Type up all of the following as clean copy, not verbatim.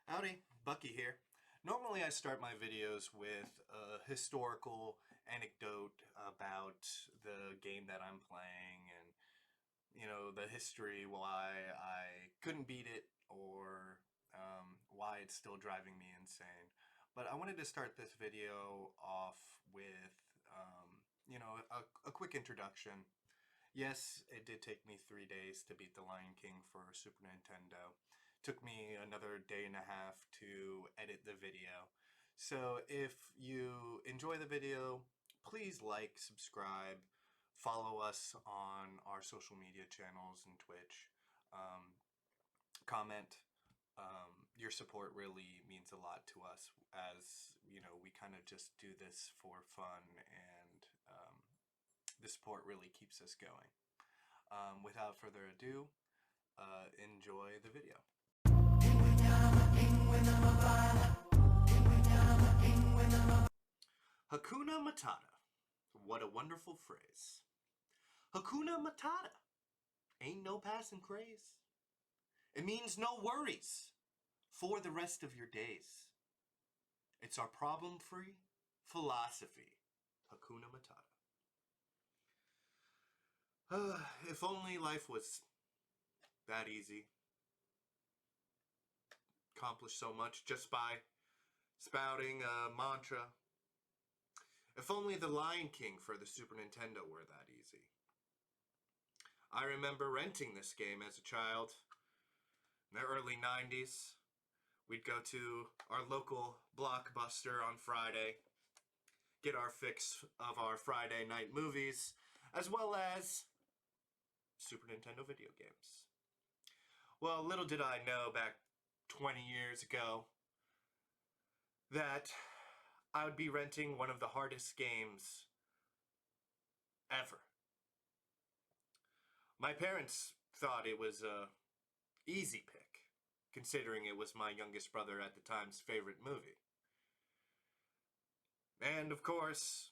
Howdy, Bucky here. Normally I start my videos with a historical anecdote about the game that I'm playing and, the history, why I couldn't beat it or why it's still driving me insane. But I wanted to start this video off with, a quick introduction. Yes, it did take me 3 days to beat The Lion King for Super Nintendo. Took me another day and a half to edit the video. So if you enjoy the video, please like, subscribe, follow us on our social media channels and Twitch. Comment. Your support really means a lot to us as, we kind of just do this for fun and the support really keeps us going. Without further ado, enjoy the video. Hakuna Matata. What a wonderful phrase. Hakuna Matata. Ain't no passing craze. It means no worries for the rest of your days. It's our problem-free philosophy. Hakuna Matata. If only life was that easy. Accomplish so much just by spouting a mantra. If only the Lion King for the Super Nintendo were that easy. I remember renting this game as a child in the early 90s. We'd go to our local Blockbuster on Friday, get our fix of our Friday night movies, as well as Super Nintendo video games. Well, little did I know back 20 years ago that I would be renting one of the hardest games ever. My parents thought it was a easy pick, considering it was my youngest brother at the time's favorite movie. And of course,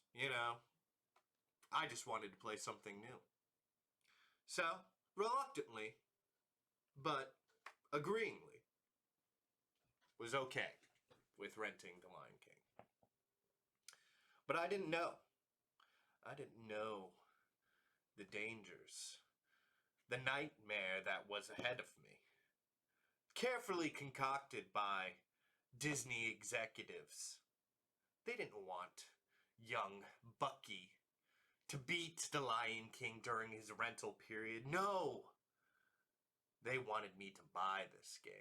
I just wanted to play something new. So, reluctantly, but agreeingly, was okay with renting The Lion King. But I didn't know. I didn't know the dangers, the nightmare that was ahead of me. Carefully concocted by Disney executives. They didn't want young Bucky to beat the Lion King during his rental period. No! They wanted me to buy this game.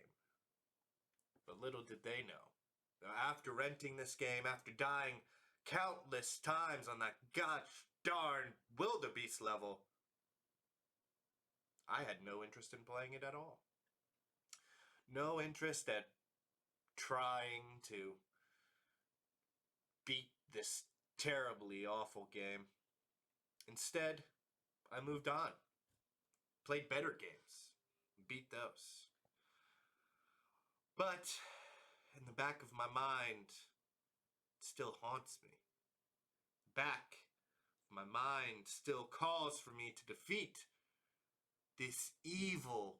But little did they know that after renting this game, after dying countless times on that gosh darn wildebeest level, I had no interest in playing it at all. No interest at trying to beat this terribly awful game. Instead, I moved on. Played better games. Beat those. But in the back of my mind, it still haunts me. Back of my mind still calls for me to defeat this evil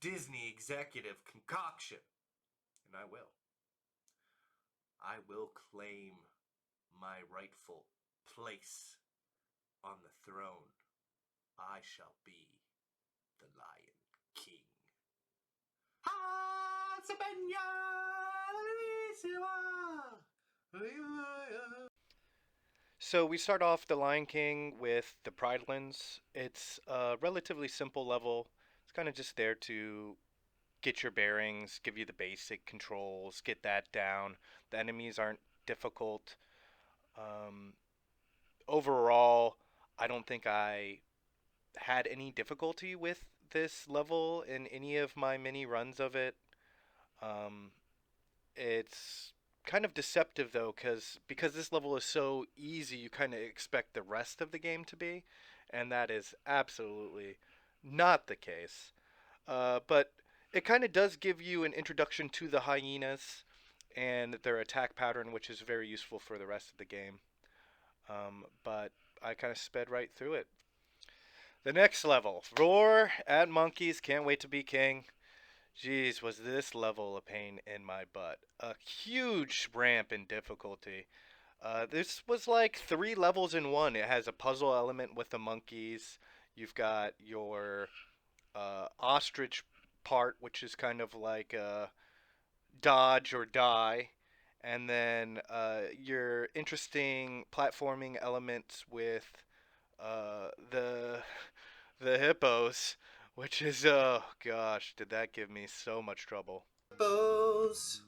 Disney executive concoction. And I will. I will claim my rightful place on the throne. I shall be the Lion King. So we start off The Lion King with the Pridelands. It's a relatively simple level. It's kind of just there to get your bearings, give you the basic controls, get that down. The enemies aren't difficult. Um, Overall, I don't think I had any difficulty with this level in any of my mini runs of it. Um, it's kind of deceptive though, because this level is so easy, you kind of expect the rest of the game to be, and that is absolutely not the case. But it kind of does give you an introduction to the hyenas and their attack pattern, which is very useful for the rest of the game. But I kind of sped right through it. The next level, Roar at Monkeys, Can't Wait to Be King. Jeez, was this level a pain in my butt? A huge ramp in difficulty. This was like three levels in one. It has a puzzle element with the monkeys. You've got your ostrich part, which is kind of like dodge or die, and then your interesting platforming elements with the hippos, which is oh gosh, did that give me so much trouble. Hippos.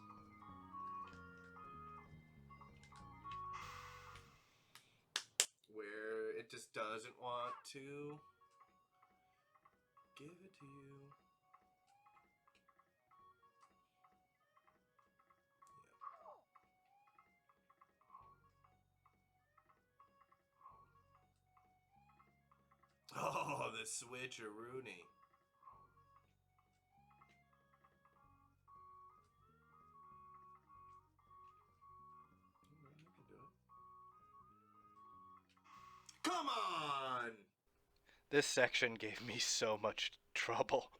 Where it just doesn't want to give it to you. Oh, the switcheroony. Come on! This section gave me so much trouble.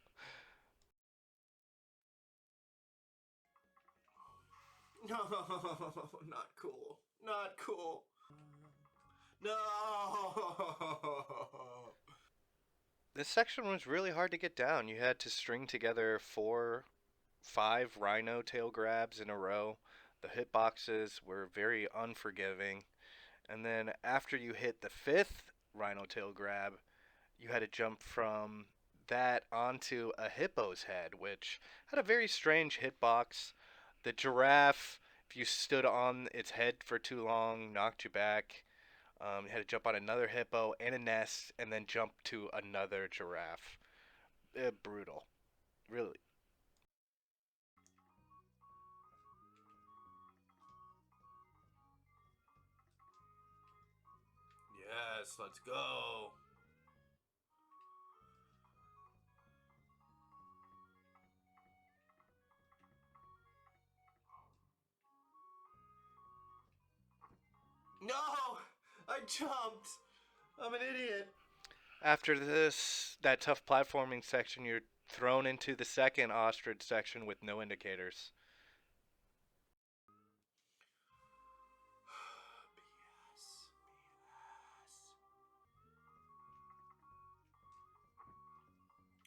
No, not cool. Not cool. No! This section was really hard to get down. You had to string together 5 rhino tail grabs in a row. The hitboxes were very unforgiving. And then after you hit the 5th rhino tail grab, you had to jump from that onto a hippo's head, which had a very strange hitbox. The giraffe, if you stood on its head for too long, knocked you back. You had to jump on another hippo and a nest, and then jump to another giraffe. Brutal, really. Yes, let's go. No! I jumped! I'm an idiot. After that tough platforming section, you're thrown into the second ostrich section with no indicators.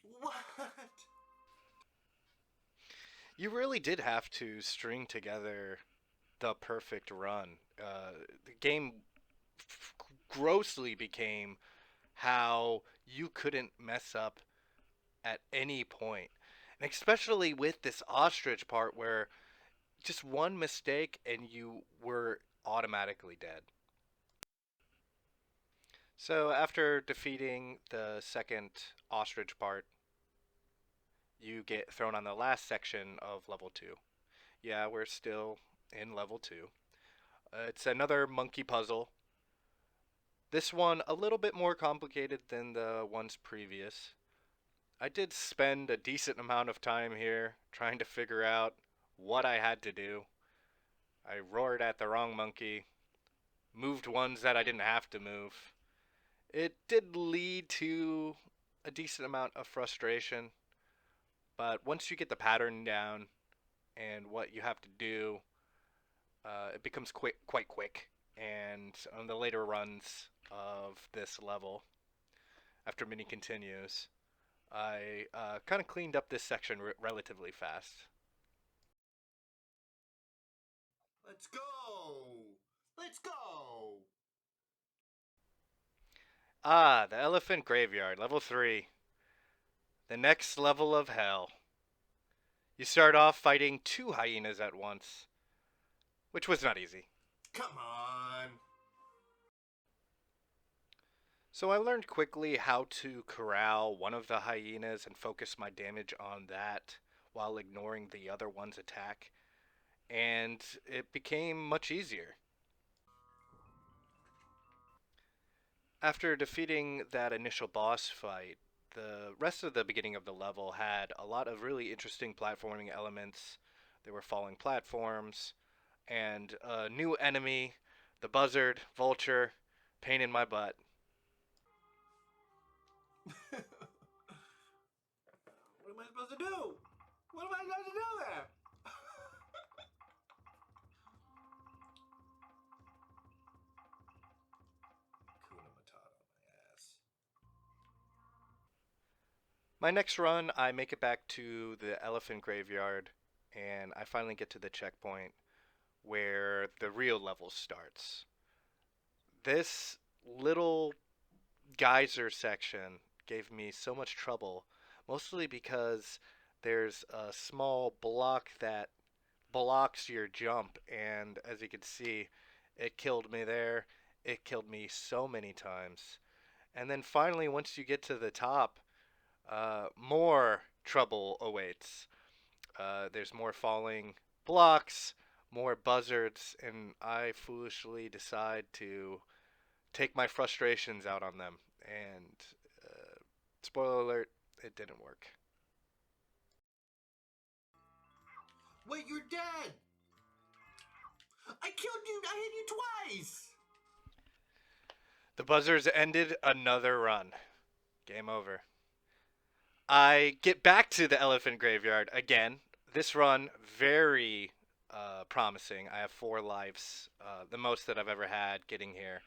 BS. What? You really did have to string together the perfect run. The game grossly became how you couldn't mess up at any point. And especially with this ostrich part where just one mistake and you were automatically dead. So after defeating the second ostrich part, you get thrown on the last section of level 2. Yeah, we're still in level 2. It's another monkey puzzle. This one a little bit more complicated than the ones previous. I did spend a decent amount of time here trying to figure out what I had to do. I roared at the wrong monkey, moved ones that I didn't have to move. It did lead to a decent amount of frustration, but once you get the pattern down and what you have to do, it becomes quite quick. And on the later runs of this level, after mini continues, I kind of cleaned up this section relatively fast. Let's go! Let's go! Ah, the Elephant Graveyard, level 3. The next level of hell. You start off fighting 2 hyenas at once, which was not easy. Come on! So I learned quickly how to corral one of the hyenas and focus my damage on that while ignoring the other one's attack, and it became much easier. After defeating that initial boss fight, the rest of the beginning of the level had a lot of really interesting platforming elements. There were falling platforms, and a new enemy, the buzzard, vulture, pain in my butt. What am I supposed to do? What am I supposed to do there? Kuna Matata, my ass. My next run, I make it back to the elephant graveyard, and I finally get to the checkpoint where the real level starts. This little geyser section gave me so much trouble, mostly because there's a small block that blocks your jump, and as you can see, it killed me there. It killed me so many times. And then finally, once you get to the top, more trouble awaits. There's more falling blocks, more buzzards, and I foolishly decide to take my frustrations out on them. And spoiler alert, it didn't work. Wait, you're dead! I killed you! I hit you twice! The buzzards ended another run. Game over. I get back to the elephant graveyard again. This run, very promising. I have 4 lives, the most that I've ever had getting here.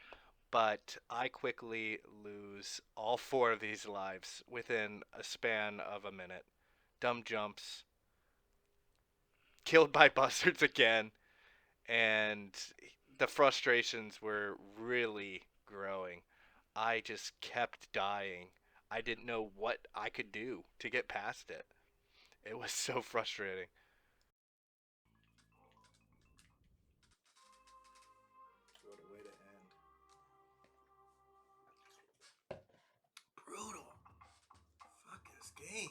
But I quickly lose all 4 of these lives within a span of a minute. Dumb jumps, killed by buzzards again, and the frustrations were really growing. I just kept dying. I didn't know what I could do to get past it. It was so frustrating. What a way to end. Brutal. Fuck this game.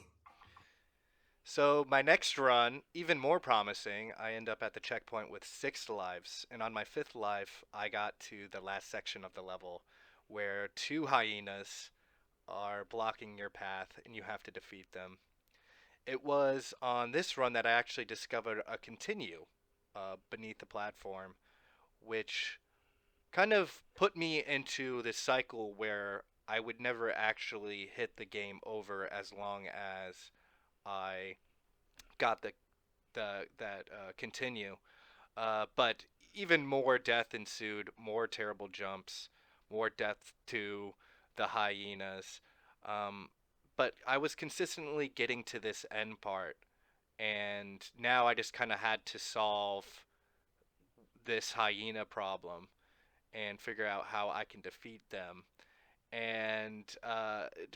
So my next run, even more promising, I end up at the checkpoint with 6 lives, and on my 5th life, I got to the last section of the level where 2 hyenas are blocking your path and you have to defeat them. It was on this run that I actually discovered a continue beneath the platform, which kind of put me into this cycle where I would never actually hit the game over as long as I got that continue. But even more death ensued, more terrible jumps, more death to the hyenas. Um, but I was consistently getting to this end part, and now I just kind of had to solve this hyena problem and figure out how I can defeat them. And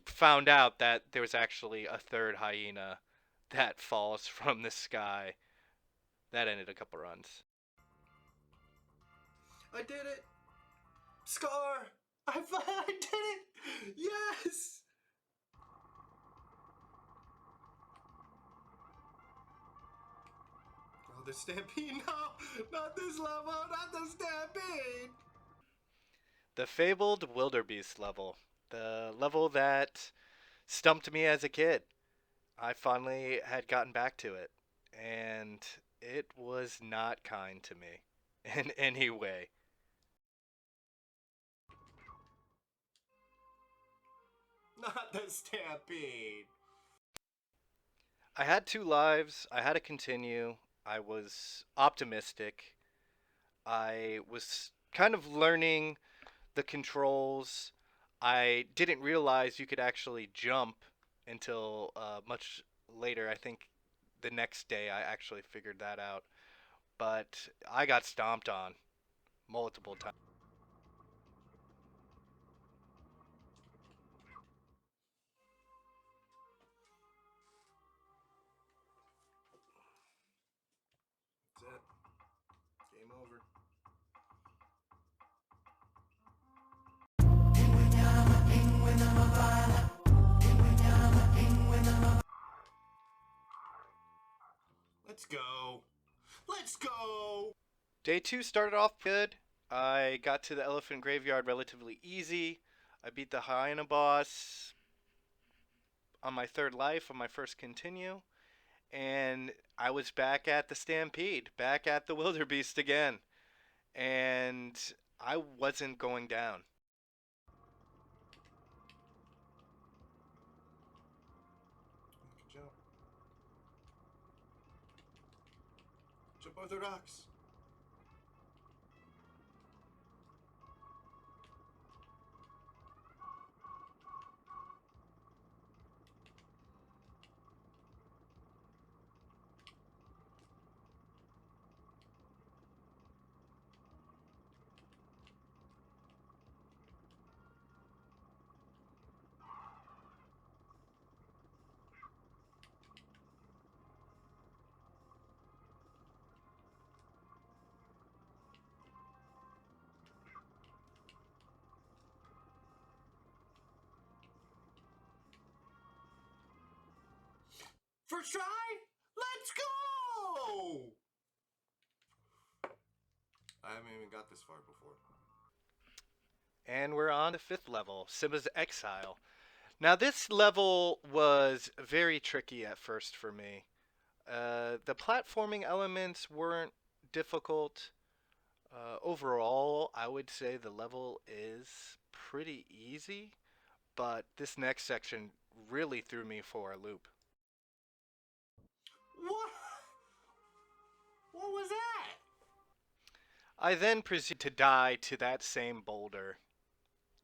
found out that there was actually a third hyena that falls from the sky. That ended a couple runs. I did it! Scar! I did it! Yes! Oh, the stampede! No! Not this level! Not the stampede! The fabled wildebeest level. The level that stumped me as a kid. I finally had gotten back to it, and it was not kind to me in any way. Not the stampede! I had 2 lives, I had to continue, I was optimistic, I was kind of learning the controls. I didn't realize you could actually jump until much later. I think the next day I actually figured that out. But I got stomped on multiple times. That's it. Game over. Let's go. Let's go! Day 2 started off good. I got to the elephant graveyard relatively easy. I beat the hyena boss on my 3rd life on my first continue. And I was back at the stampede, back at the wildebeest again. And I wasn't going down. Good job. Jump over the rocks. First try? Let's go! I haven't even got this far before. And we're on to 5th level, Simba's Exile. Now this level was very tricky at first for me. The platforming elements weren't difficult. Overall, I would say the level is pretty easy, but this next section really threw me for a loop. What? What was that? I then proceed to die to that same boulder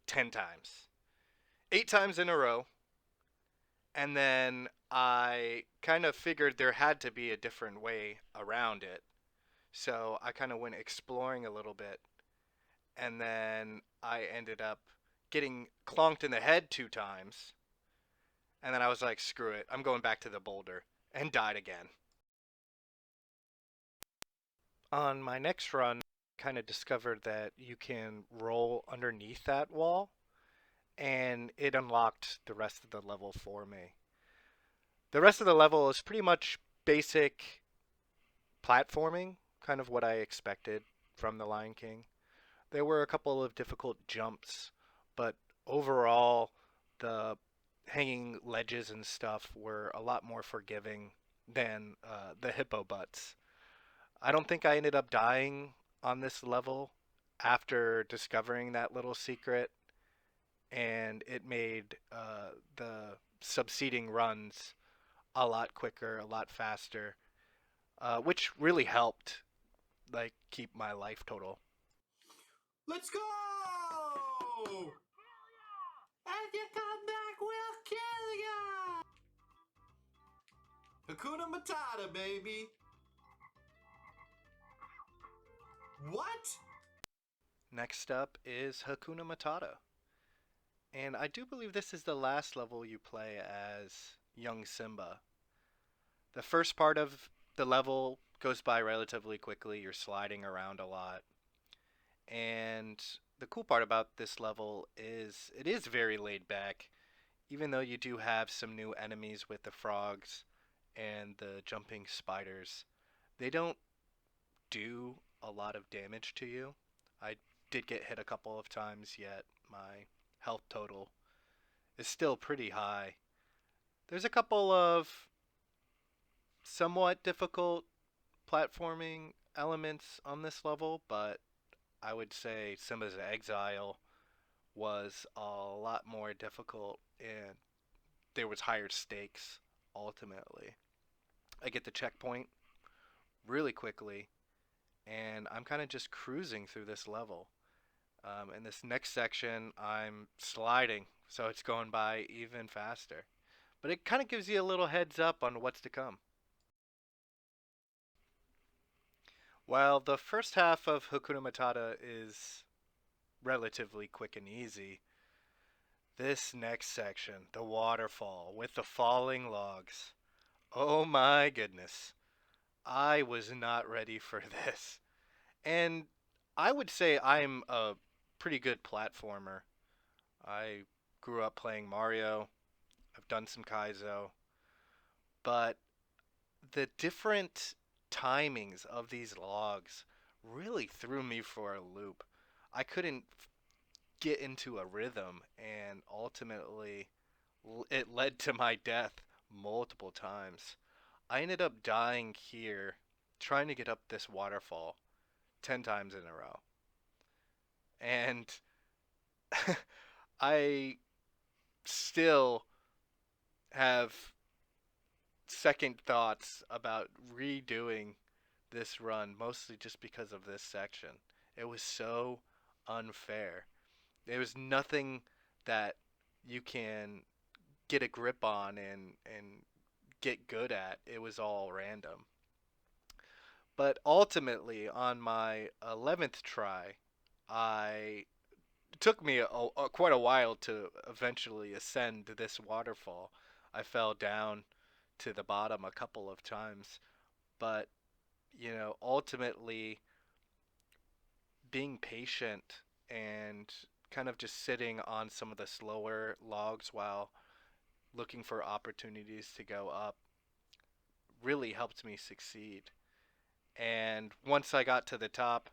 10 times. 8 times in a row. And then I kind of figured there had to be a different way around it. So I kind of went exploring a little bit. And then I ended up getting clonked in the head 2 times. And then I was like, screw it, I'm going back to the boulder. And died again. On my next run, I kind of discovered that you can roll underneath that wall. And it unlocked the rest of the level for me. The rest of the level is pretty much basic platforming, kind of what I expected from The Lion King. There were a couple of difficult jumps, but overall, the hanging ledges and stuff were a lot more forgiving than the hippo butts. I don't think I ended up dying on this level after discovering that little secret, and it made the succeeding runs a lot quicker, a lot faster, which really helped like keep my life total. Let's go! If you come back, we'll kill ya! Hakuna Matata, baby! What? Next up is Hakuna Matata. And I do believe this is the last level you play as young Simba. The first part of the level goes by relatively quickly. You're sliding around a lot. And the cool part about this level is it is very laid back, even though you do have some new enemies with the frogs and the jumping spiders. They don't do a lot of damage to you. I did get hit a couple of times, yet my health total is still pretty high. There's a couple of somewhat difficult platforming elements on this level, but I would say Simba's Exile was a lot more difficult and there was higher stakes ultimately. I get the checkpoint really quickly and I'm kind of just cruising through this level. In this next section, I'm sliding, so it's going by even faster. But it kind of gives you a little heads up on what's to come. While the first half of Hakuna Matata is relatively quick and easy, this next section, the waterfall with the falling logs, oh my goodness, I was not ready for this. And I would say I'm a pretty good platformer. I grew up playing Mario, I've done some Kaizo, but the different timings of these logs really threw me for a loop. I couldn't get into a rhythm, and ultimately, it led to my death multiple times. I ended up dying here trying to get up this waterfall 10 times in a row. And I still have second thoughts about redoing this run mostly just because of this section. It was so unfair. There was nothing that you can get a grip on and get good at. It was all random. But ultimately, on my 11th try, I it took me quite a while to eventually ascend this waterfall. I fell down to the bottom a couple of times, but ultimately being patient and kind of just sitting on some of the slower logs while looking for opportunities to go up really helped me succeed. And once I got to the top,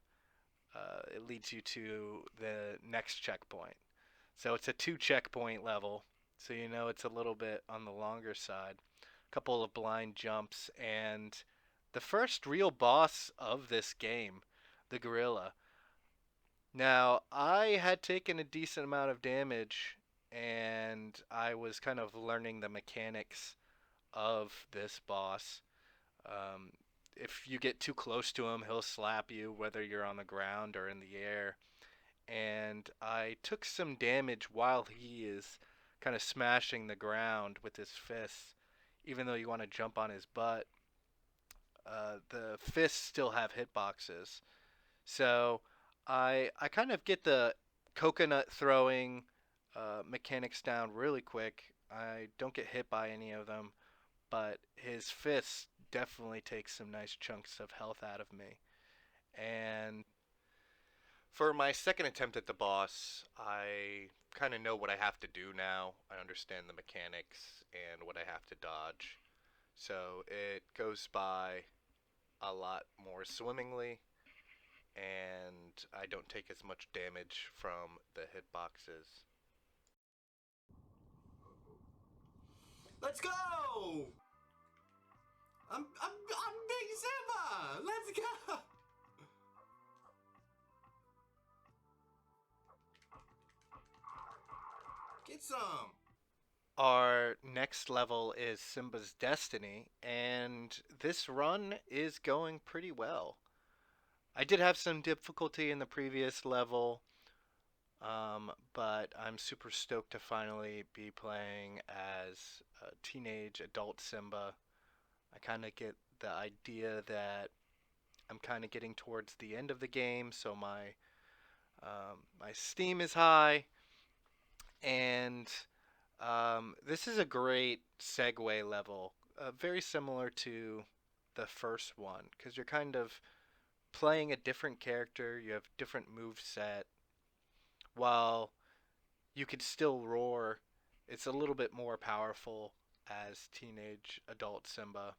it leads you to the next checkpoint. So it's a 2 checkpoint level, so it's a little bit on the longer side. A couple of blind jumps, and the first real boss of this game, the gorilla. Now, I had taken a decent amount of damage, and I was kind of learning the mechanics of this boss. Um, if you get too close to him, he'll slap you, whether you're on the ground or in the air. And I took some damage while he is kind of smashing the ground with his fists. Even though you want to jump on his butt, the fists still have hitboxes. So I kind of get the coconut throwing mechanics down really quick. I don't get hit by any of them, but his fists definitely take some nice chunks of health out of me. And for my second attempt at the boss, I kind of know what I have to do now. I understand the mechanics and what I have to dodge. So it goes by a lot more swimmingly, and I don't take as much damage from the hitboxes. Let's go! I'm Big Simba! Let's go! Get some! Our next level is Simba's Destiny, and this run is going pretty well. I did have some difficulty in the previous level, but I'm super stoked to finally be playing as a teenage adult Simba. I kind of get the idea that I'm kind of getting towards the end of the game, so my steam is high, and this is a great segue level, very similar to the first one, because you're kind of playing a different character. You have different move set, while you could still roar. It's a little bit more powerful as teenage adult Simba,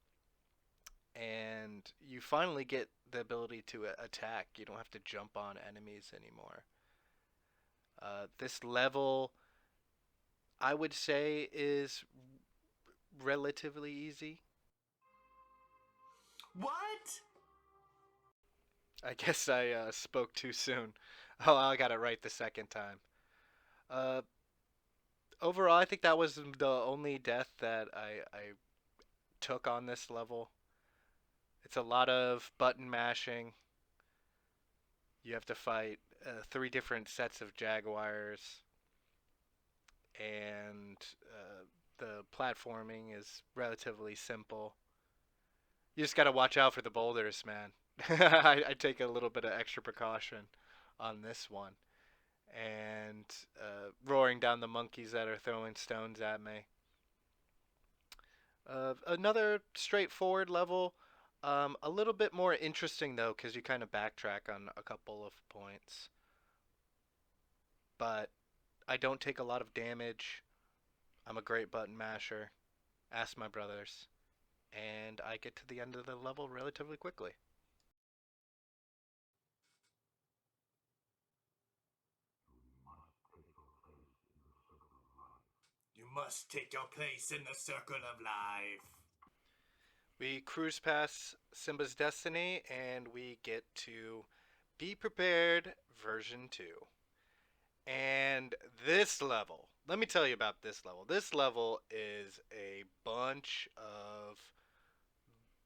and you finally get the ability to attack. You don't have to jump on enemies anymore. This level, I would say, is relatively easy. What? I guess I spoke too soon. Oh, I got it right the second time. Uh, Overall, I think that was the only death that I took on this level. It's a lot of button mashing. You have to fight 3 different sets of jaguars, and the platforming is relatively simple. You just gotta watch out for the boulders, man. I take a little bit of extra precaution on this one, and roaring down the monkeys that are throwing stones at me. Another straightforward level. A little bit more interesting though, because you kind of backtrack on a couple of points. But I don't take a lot of damage. I'm a great button masher. Ask my brothers. And I get to the end of the level relatively quickly. You must take your place in the circle of life. We cruise past Simba's Destiny and we get to Be Prepared version 2. And this level, let me tell you about this level. This level is a bunch of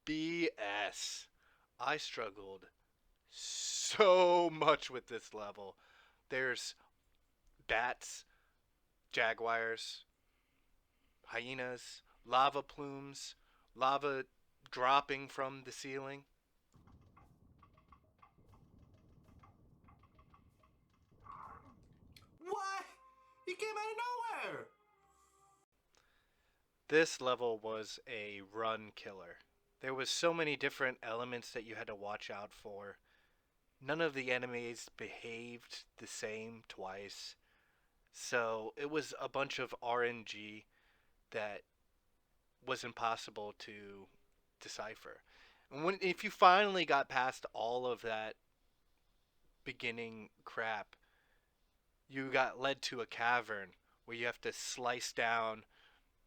BS. I struggled so much with this level. There's bats, jaguars, hyenas, lava plumes, lava dropping from the ceiling. What? He came out of nowhere! This level was a run killer. There was so many different elements that you had to watch out for. None of the enemies behaved the same twice. So it was a bunch of RNG that was impossible to decipher. And if you finally got past all of that beginning crap, you got led to a cavern where you have to slice down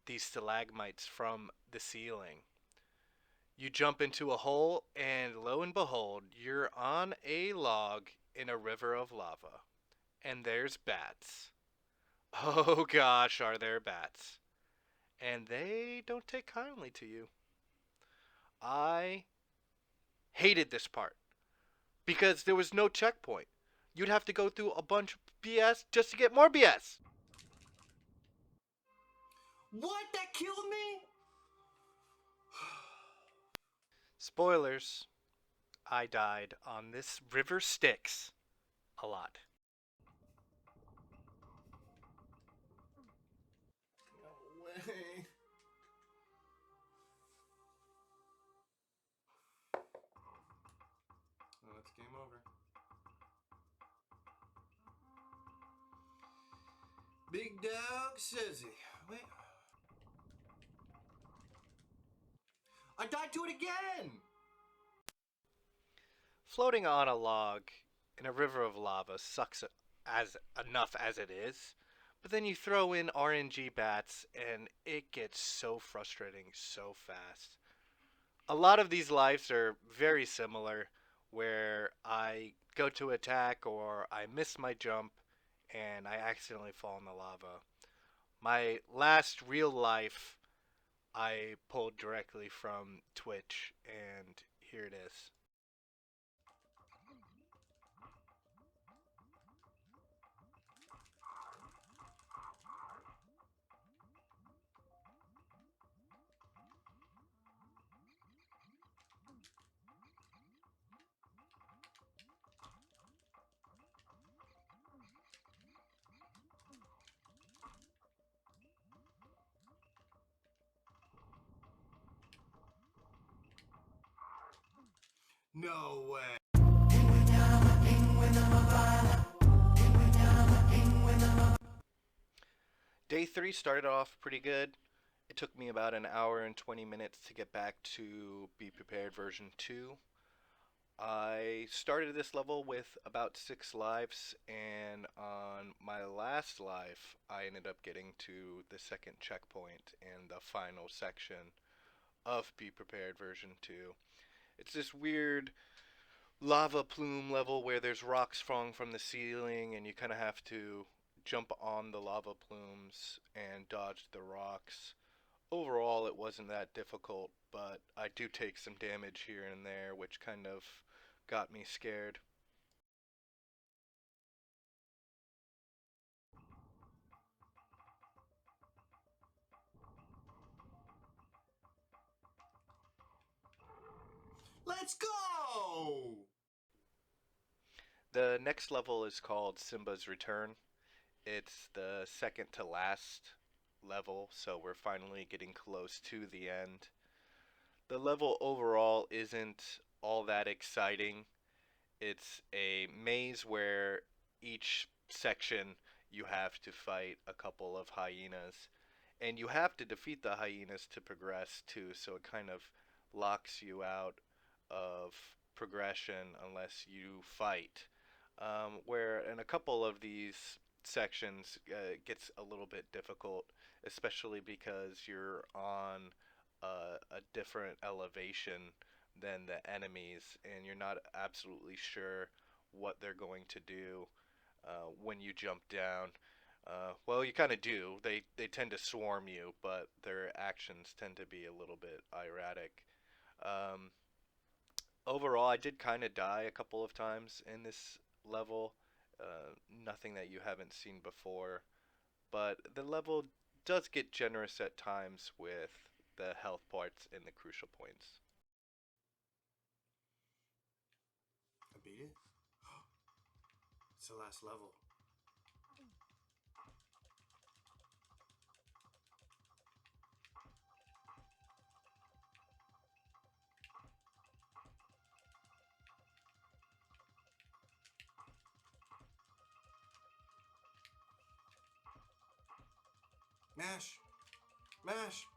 these stalagmites from the ceiling. You jump into a hole, and lo and behold, you're on a log in a river of lava. And there's bats. Oh gosh, are there bats. And they don't take kindly to you. I hated this part because there was no checkpoint. You'd have to go through a bunch of BS just to get more BS. What? That killed me? Spoilers, I died on this river Styx a lot. No way. Well, it's game over. Big dog says he. Wait. I died to it again! Floating on a log in a river of lava sucks as enough as it is, but then you throw in RNG bats and it gets so frustrating so fast. A lot of these lives are very similar where I go to attack or I miss my jump and I accidentally fall in the lava. My last real life I pulled directly from Twitch, and here it is. No way. Day 3 started off pretty good. It took me about an hour and 20 minutes to get back to Be Prepared version 2. I started this level with about 6 lives, and on my last life, I ended up getting to the second checkpoint and the final section of Be Prepared version 2. It's this weird lava plume level where there's rocks falling from the ceiling, and you kind of have to jump on the lava plumes and dodge the rocks. Overall, it wasn't that difficult, but I do take some damage here and there, which kind of got me scared. Let's go! The next level is called Simba's Return. It's the second to last level, so we're finally getting close to the end. The level overall isn't all that exciting. It's a maze where each section you have to fight a couple of hyenas, and you have to defeat the hyenas to progress too, so it kind of locks you out of progression unless you fight. Where in a couple of these sections gets a little bit difficult, especially because you're on a different elevation than the enemies, and you're not absolutely sure what they're going to do when you jump down. Well, you kind of do. They tend to swarm you, but their actions tend to be a little bit erratic. Um, Overall, I did kind of die a couple of times in this level. Nothing that you haven't seen before, but the level does get generous at times with the health parts and the crucial points. I beat it. It's the last level. Mash! Mash!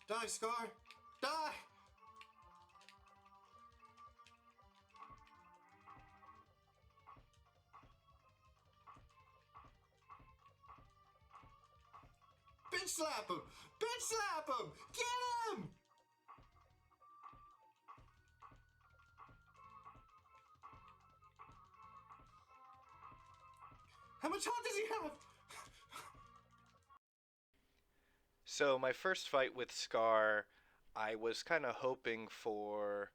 Die, Scar! Die! Bitch slap him! Bitch slap him! Get him! How much health does he have? So my first fight with Scar, I was kind of hoping for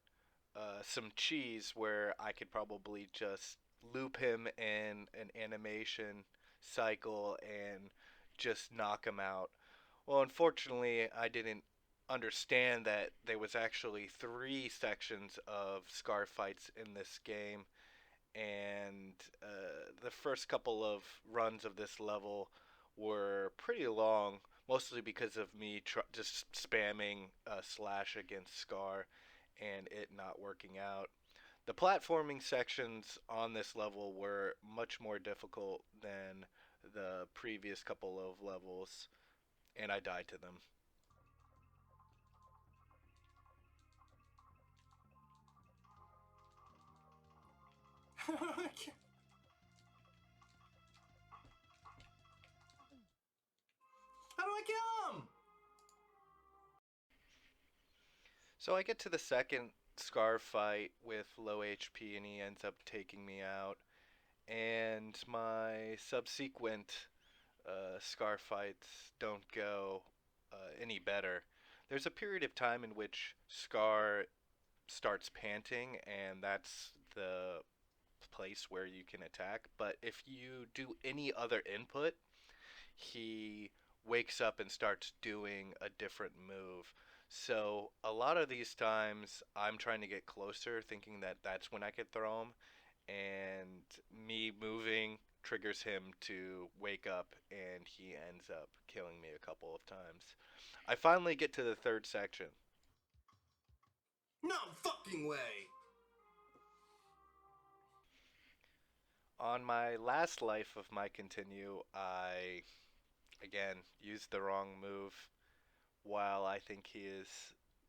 some cheese where I could probably just loop him in an animation cycle and just knock him out. Well, unfortunately, I didn't understand that there was actually three sections of Scar fights in this game, and the first couple of runs of this level were pretty long, mostly because of me just spamming slash against Scar and it not working out. The platforming sections on this level were much more difficult than the previous couple of levels, and I died to them. How do I kill him? So I get to the second Scar fight with low HP, and he ends up taking me out. And my subsequent Scar fights don't go any better. There's a period of time in which Scar starts panting, and that's the place where you can attack. But if you do any other input, he wakes up and starts doing a different move. So a lot of these times, I'm trying to get closer, thinking that that's when I could throw him, and me moving triggers him to wake up, and he ends up killing me a couple of times. I finally get to the third section. No fucking way! On my last life of my continue, I again used the wrong move while I think he is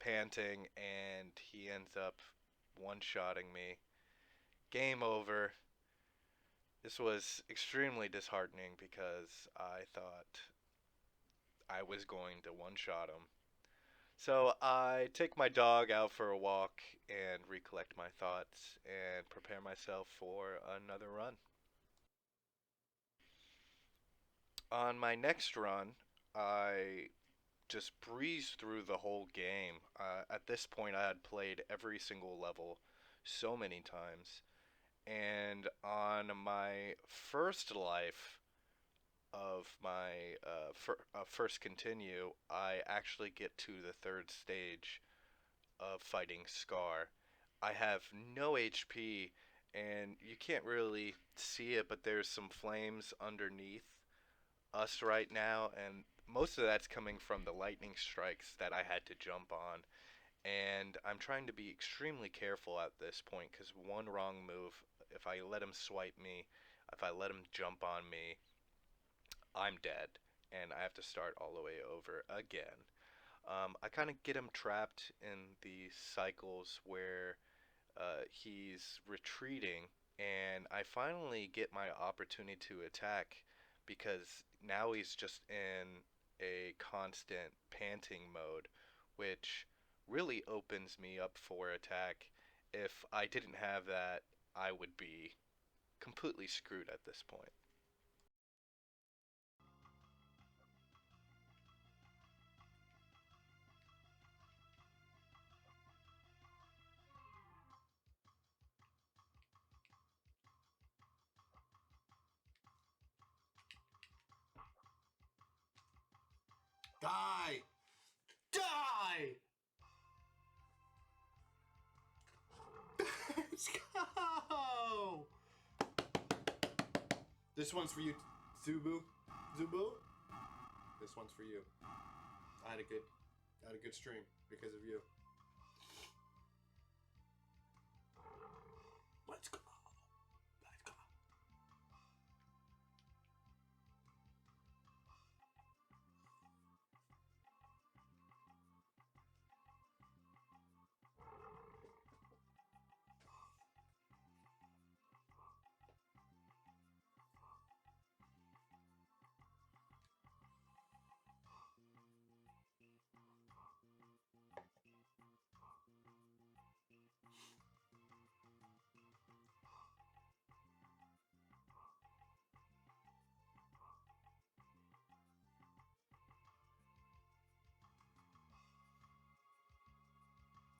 panting, and he ends up one-shotting me. Game over. This was extremely disheartening because I thought I was going to one-shot him. So I take my dog out for a walk and recollect my thoughts and prepare myself for another run. On my next run, I just breezed through the whole game. At this point, I had played every single level so many times. And on my first life of my first continue, I actually get to the third stage of fighting Scar. I have no HP, and you can't really see it, but there's some flames underneath us right now, and most of that's coming from the lightning strikes that I had to jump on. And I'm trying to be extremely careful at this point because one wrong move, if I let him swipe me, if I let him jump on me, I'm dead, and I have to start all the way over again. I kind of get him trapped in the cycles where he's retreating, and I finally get my opportunity to attack because now he's just in a constant panting mode, which really opens me up for attack. If I didn't have that, I would be completely screwed at this point. This one's for you, Zubu. Zubu. This one's for you. I had a good stream because of you. Let's go. Let's go.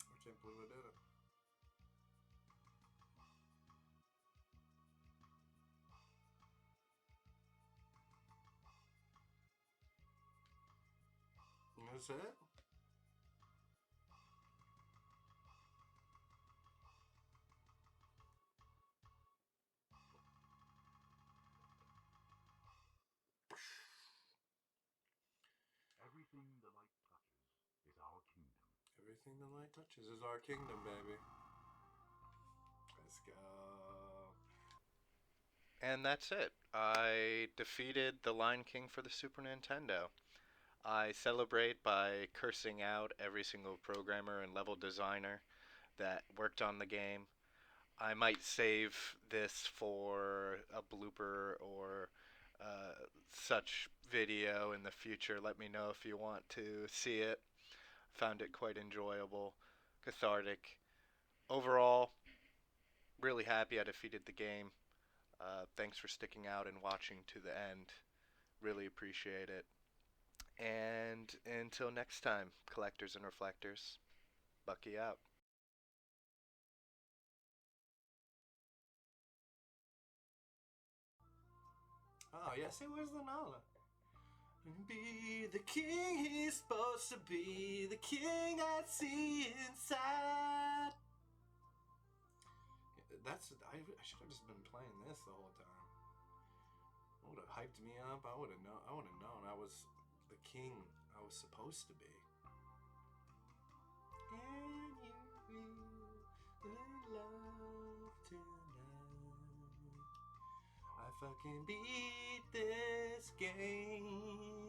I can't believe I did it. That's it? Everything the light touches is our kingdom. Everything the light touches is our kingdom, baby. Let's go. And that's it. I defeated the Lion King for the Super Nintendo. I celebrate by cursing out every single programmer and level designer that worked on the game. I might save this for a blooper or such video in the future. Let me know if you want to see it. Found it quite enjoyable, cathartic. Overall, really happy I defeated the game. Thanks for sticking out and watching to the end. Really appreciate it. And until next time, collectors and reflectors, Bucky out. Oh, yeah, see, where's the Nala? Be the king he's supposed to be, the king I see inside. I should have just been playing this the whole time. It would have hyped me up. I would have known I was the king I was supposed to be. Can you feel the love tonight? I fucking beat this game.